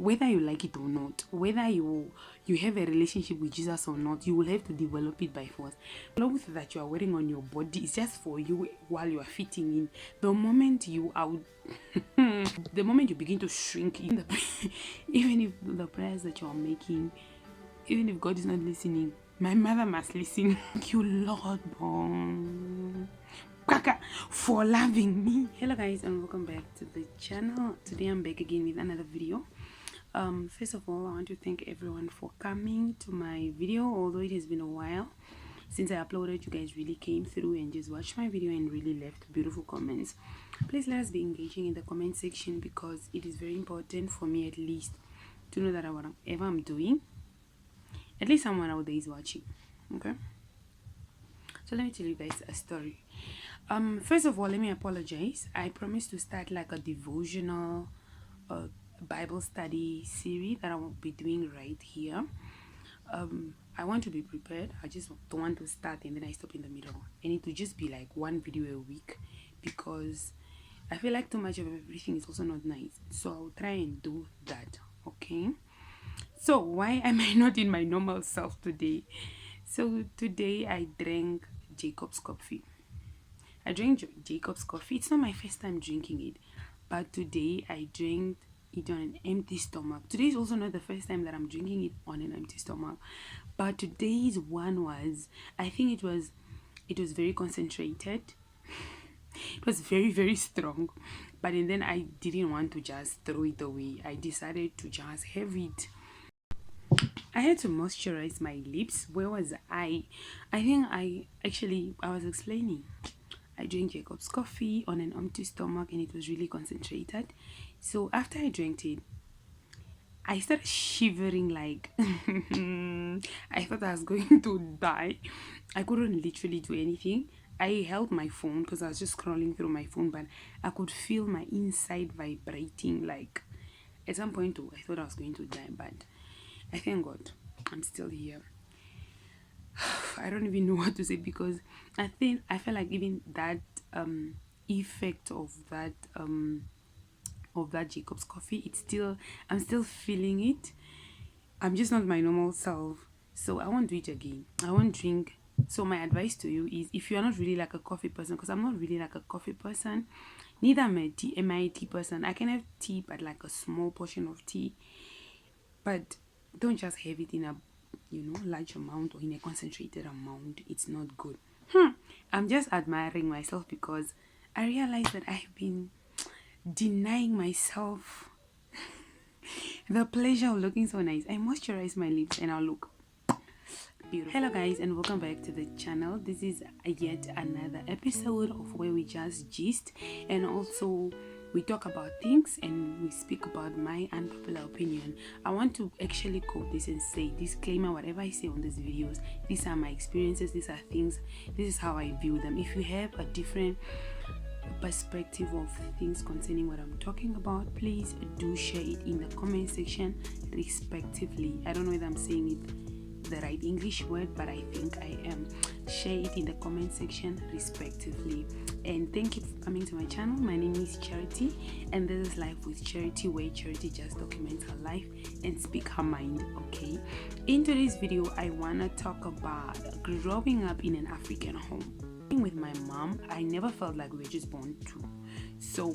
whether you like it or not, whether you have a relationship with Jesus or not, you will have to develop it by force. Clothes that you are wearing on your body is just for you while you are fitting in. The moment you out the moment you begin to shrink in even if the prayers that you are making, even if God is not listening, my mother must listen. Thank you, Lord, for loving me. Hello guys, and welcome back to the channel. Today I'm back again with another video. First of all, I want to thank everyone for coming to my video. Although it has been a while since I uploaded, you guys really came through and just watched my video and really left beautiful comments. Please let us be engaging in the comment section, because it is very important for me, at least, to know that whatever I'm doing, at least someone out there is watching. Okay, so let me tell you guys a story. First of all, let me apologize. I promised to start like a devotional Bible study series that I will be doing right here. I want to be prepared. I just don't want to start and then I stop in the middle. I need to just be like one video a week, because I feel like too much of everything is also not nice. So I'll try and do that. Okay, so why am I not in my normal self today? So today I drank Jacob's coffee. I drank Jacob's coffee. It's not my first time drinking it, but today I drank it on an empty stomach. Today is also not the first time that I'm drinking it on an empty stomach, but today's one was, I think it was very concentrated. It was very, very strong, but and then I didn't want to just throw it away. I decided to just have it. I had to moisturize my lips. Where was I? I think I was explaining. I drank Jacob's coffee on an empty stomach and it was really concentrated. So after I drank it, I started shivering like I thought I was going to die. I couldn't literally do anything. I held my phone because I was just scrolling through my phone, but I could feel my inside vibrating. Like at some point too, I thought I was going to die, but I thank God I'm still here. I don't even know what to say, because I feel like even that effect of that Jacob's coffee, I'm still feeling it. I'm just not my normal self, so I won't do it again. I won't drink. So my advice to you is, if you're not really like a coffee person, because I'm not really like a coffee person, neither am I a tea person. I can have tea, but like a small portion of tea, but don't just have it in a large amount or in a concentrated amount. It's not good. I'm just admiring myself, because I realized that I've been denying myself the pleasure of looking so nice. I moisturize my lips and I'll look beautiful. Hello guys, and welcome back to the channel. This is yet another episode of where we just gist, and also we talk about things and we speak about my unpopular opinion. I want to actually quote this and say, disclaimer, whatever I say on these videos, these are my experiences, these are things, this is how I view them. If you have a different perspective of things concerning what I'm talking about, please do share it in the comment section respectively. I don't know whether I'm saying it the right English word, but I think I am. Share it in the comment section respectively. And thank you for coming to my channel. My name is Charity, and this is Life with Charity, where Charity just documents her life and speak her mind. Okay, in today's video I want to talk about growing up in an African home. With my mom, I never felt like we were just born two. So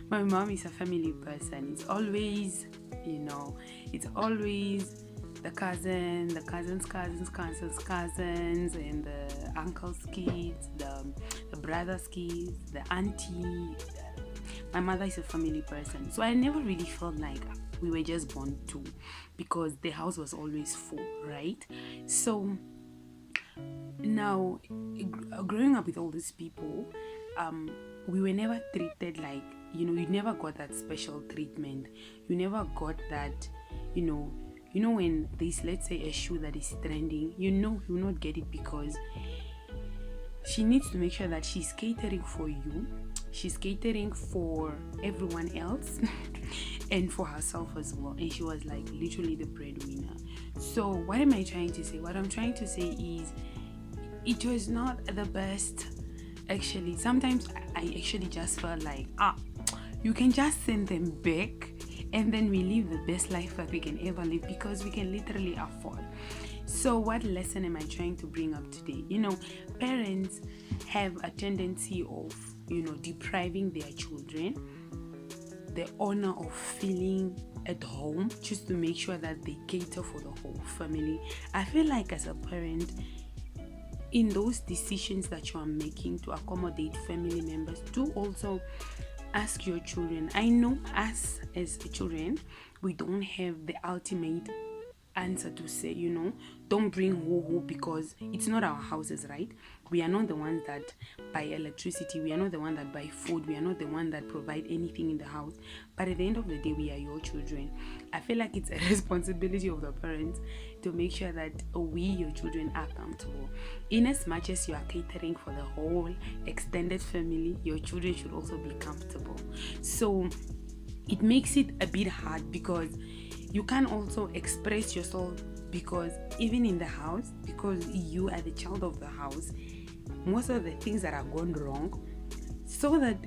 my mom is a family person. It's always it's always the cousins, and the uncle's kids, the brother's kids, the auntie. My mother is a family person, so I never really felt like we were just born two, because the house was always full, right? So now, growing up with all these people, we were never treated like, you never got that special treatment. You never got that, when there's, let's say, a shoe that is trending, you will not get it, because she needs to make sure that she's catering for you, she's catering for everyone else and for herself as well. And she was like literally the breadwinner. So what am I trying to say? What I'm trying to say is, it was not the best. Actually, sometimes I actually just felt like, you can just send them back and then we live the best life that we can ever live because we can literally afford. So what lesson am I trying to bring up today? Parents have a tendency of depriving their children the honor of feeling at home, just to make sure that they cater for the whole family. I feel like as a parent, in those decisions that you are making to accommodate family members, do also ask your children. I know us as children, we don't have the ultimate answer to say, don't bring woo because it's not our houses, right? We are not the ones that buy electricity, we are not the one that buy food, we are not the one that provide anything in the house. But at the end of the day, we are your children. I feel like it's a responsibility of the parents to make sure that we, your children, are comfortable. In as much as you are catering for the whole extended family, your children should also be comfortable. So it makes it a bit hard because you can also express yourself, because even in the house, because you are the child of the house, most of the things that are gone wrong, so that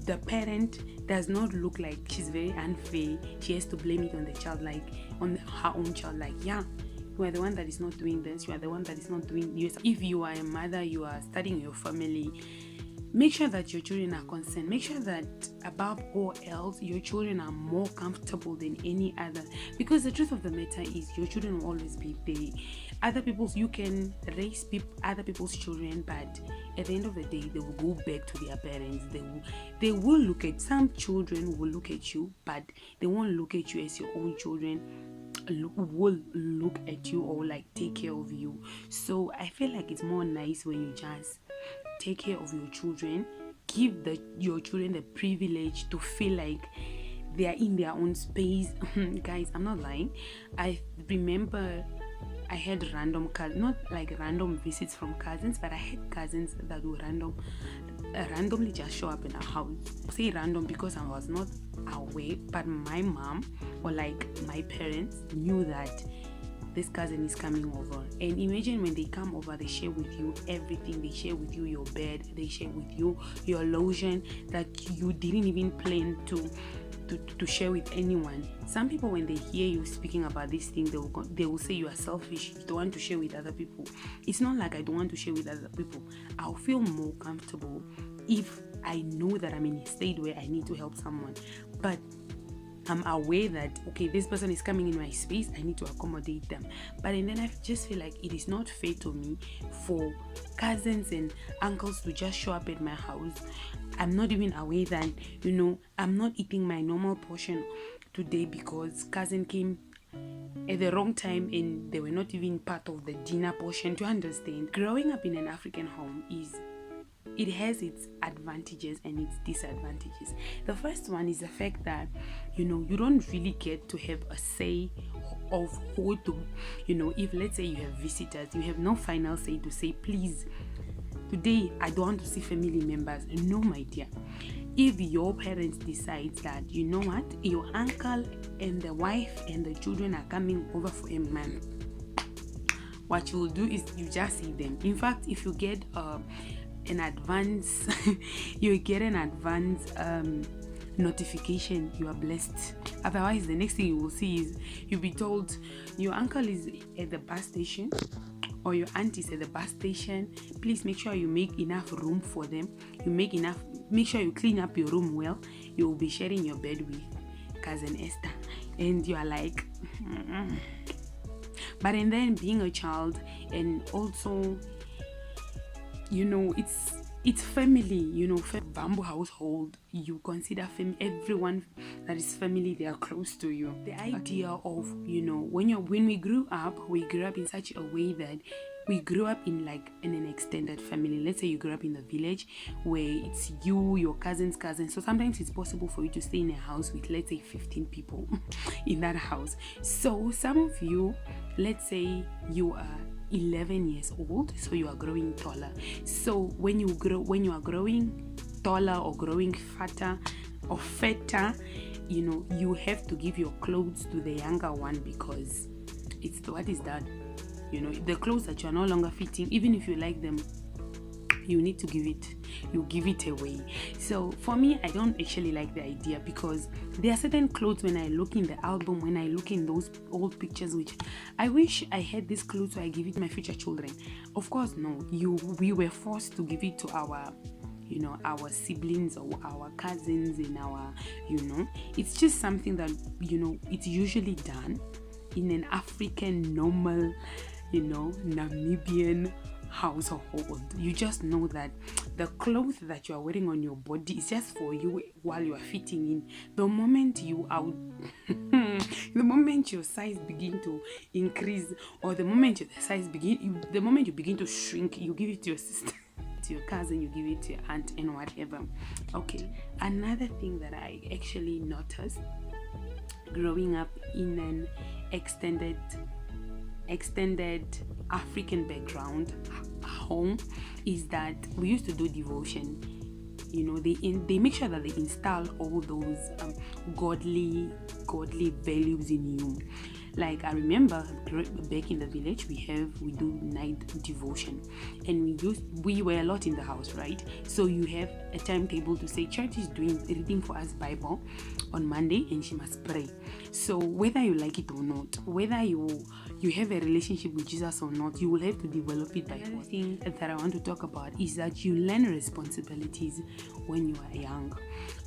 the parent does not look like she's very unfair, she has to blame it on the child, like on her own child, like, yeah, you are the one that is not doing this, you are the one that is not doing this. If you are a mother, you are studying your family, make sure that your children are concerned. Make sure that above all else, your children are more comfortable than any other. Because the truth of the matter is, your children will always be there. You can raise other people's children, but at the end of the day, they will go back to their parents. They will look at, some children will look at you, but they won't look at you as your own children will look at you or like take care of you. So I feel like it's more nice when you just take care of your children, give your children the privilege to feel like they are in their own space. Guys, I'm not lying. I remember I had not like random visits from cousins, but I had cousins that would randomly just show up in our house. I say random because I was not aware, but my mom or like my parents knew that this cousin is coming over. And imagine when they come over, they share with you everything. They share with you your bed, they share with you your lotion that you didn't even plan to share with anyone. Some people, when they hear you speaking about this thing, they will say you are selfish, you don't want to share with other people. It's not like I don't want to share with other people. I'll feel more comfortable if I know that I'm in a state where I need to help someone, but I'm aware that, okay, this person is coming in my space, I need to accommodate them. But and then I just feel like it is not fair to me for cousins and uncles to just show up at my house. I'm not even aware that, I'm not eating my normal portion today because cousin came at the wrong time and they were not even part of the dinner portion. To understand, growing up in an African home it has its advantages and its disadvantages. The first one is the fact that, you don't really get to have a say of who to, if let's say you have visitors, you have no final say to say, please, today I don't want to see family members. No, my dear. If your parents decide that, you know what, your uncle and the wife and the children are coming over for a month, what you will do is you just see them. In fact, if you get an advance notification, you are blessed. Otherwise, the next thing you will see is you'll be told your uncle is at the bus station or your aunt is at the bus station. Please make sure you make enough room for them. Make sure you clean up your room well. You will be sharing your bed with cousin Esther, and you are like but and then being a child, and also it's family, bamboo household, you consider everyone that is family, they are close to you. The idea of when we grew up in such a way that we grew up in an extended family. Let's say you grew up in the village where it's you, your cousins. So sometimes it's possible for you to stay in a house with, let's say, 15 people in that house. So some of you, let's say you are 11 years old, so you are growing taller. So when you are growing taller or growing fatter, you have to give your clothes to the younger one, because it's what is done. The clothes that you are no longer fitting, even if you like them, you need to you give it away. So for me, I don't actually like the idea, because there are certain clothes, when I look in the album, when I look in those old pictures, which I wish I had this clothes so I give it to my future children. Of course, no, we were forced to give it to our our siblings or our cousins, and our it's just something that it's usually done in an African normal Namibian household. You just know that the clothes that you are wearing on your body is just for you while you are fitting in. The moment you out the moment your size begin to increase, or the moment the moment you begin to shrink, you give it to your sister, to your cousin, you give it to your aunt, and whatever. Okay, another thing that I actually noticed growing up in an extended African background home is that we used to do devotion. They make sure that they install all those godly values in you. Like, I remember back in the village, we do night devotion, and we were a lot in the house, right? So you have a timetable to say church is reading for us Bible on Monday, and she must pray. So whether you like it or not, whether you have a relationship with Jesus or not, you will have to develop it by force. Another thing that I want to talk about is that you learn responsibilities when you are young.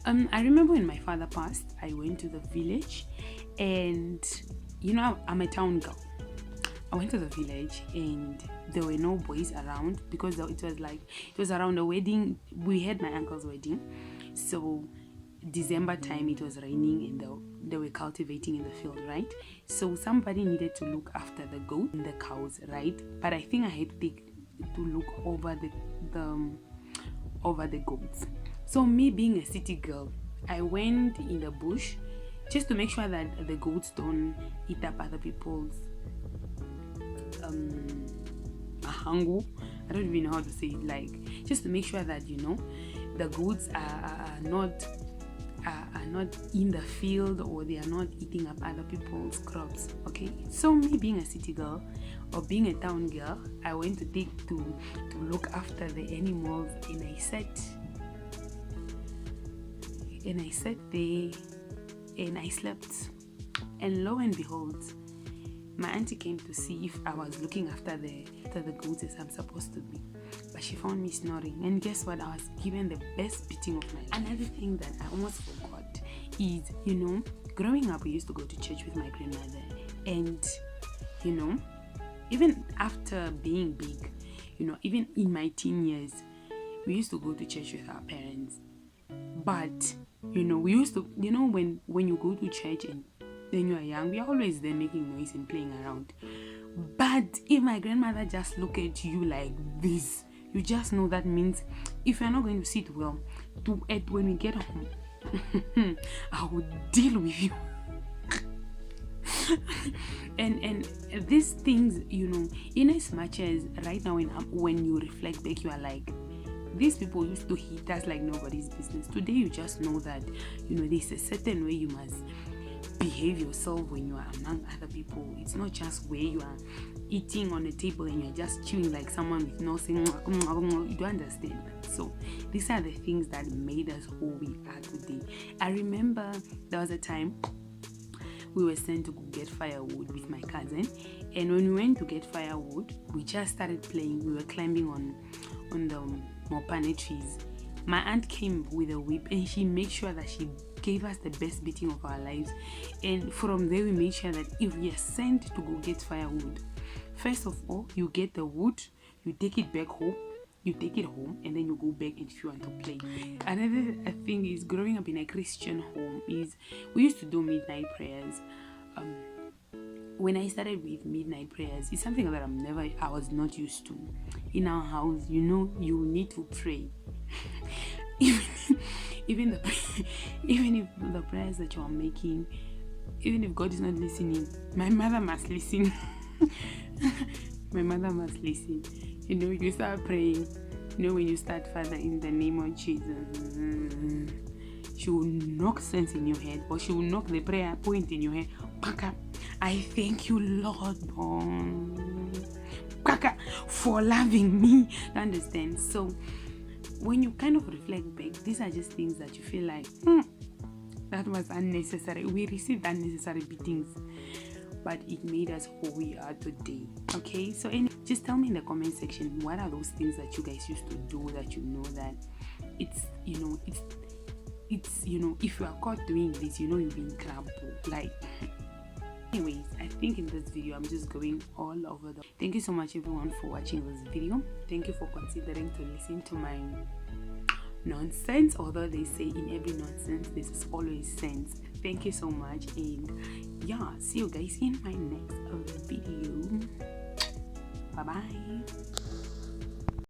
I remember when my father passed, I went to the village, and I'm a town girl. I went to the village, and there were no boys around, because it was around a wedding. We had my uncle's wedding, so December time, it was raining, and they were cultivating in the field, right? So somebody needed to look after the goat and the cows, right? But I think I had to look over the goats. So me being a city girl, I went in the bush just to make sure that the goats don't eat up other people's ahangu. I don't even know how to say it. Like, just to make sure that the goats are not in the field, or they are not eating up other people's crops. Okay, so me being a city girl or being a town girl, I went to look after the animals, and I sat there and I slept. And lo and behold, my auntie came to see if I was looking after the goats as I'm supposed to be. But she found me snoring, and guess what? I was given the best beating of my life. Another thing that I almost forgot is, growing up, we used to go to church with my grandmother, and even after being big, even in my teen years, we used to go to church with our parents. But we used to, when you go to church and then you are young, we are always there making noise and playing around. But if my grandmother just look at you like this, you just know that means if you're not going to sit well, when we get home, I will deal with you. and these things, in as much as right now when you reflect back, you are like, these people used to hit us like nobody's business. Today you just know that there's a certain way you must behave yourself when you are among other people. It's not just where you are eating on a table and you're just chewing like someone with no saying. You don't understand that. So these are the things that made us who we are today. I remember there was a time we were sent to go get firewood with my cousin, and when we went to get firewood, we just started playing. We were climbing on the mopane trees. My aunt came with a whip, and she made sure that she gave us the best beating of our lives. And from there, we made sure that if we are sent to go get firewood, first of all, you get the wood, you take it back home, and then you go back and if you want to play. Another thing is, growing up in a Christian home, is we used to do midnight prayers. When I started with midnight prayers, it's something that I was not used to. In our house, you need to pray. even if the prayers that you are making, even if God is not listening, my mother must listen. My mother must listen. You start praying. When you start, Father, in the name of Jesus, she will knock sense in your head, or she will knock the prayer point in your head. I thank you, Lord. for loving me. You understand? So when you kind of reflect back, these are just things that you feel like, that was unnecessary. We received unnecessary beatings, but it made us who we are today. Okay, so just tell me in the comment section, what are those things that you guys used to do that you know that it's if you are caught doing this, you've been crumpled. Like, anyways, I think in this video I'm just going all over the. Thank you so much everyone for watching this video. Thank you for considering to listen to my nonsense, although they say in every nonsense there's always sense. Thank you so much, and yeah, see you guys in my next video. Bye bye.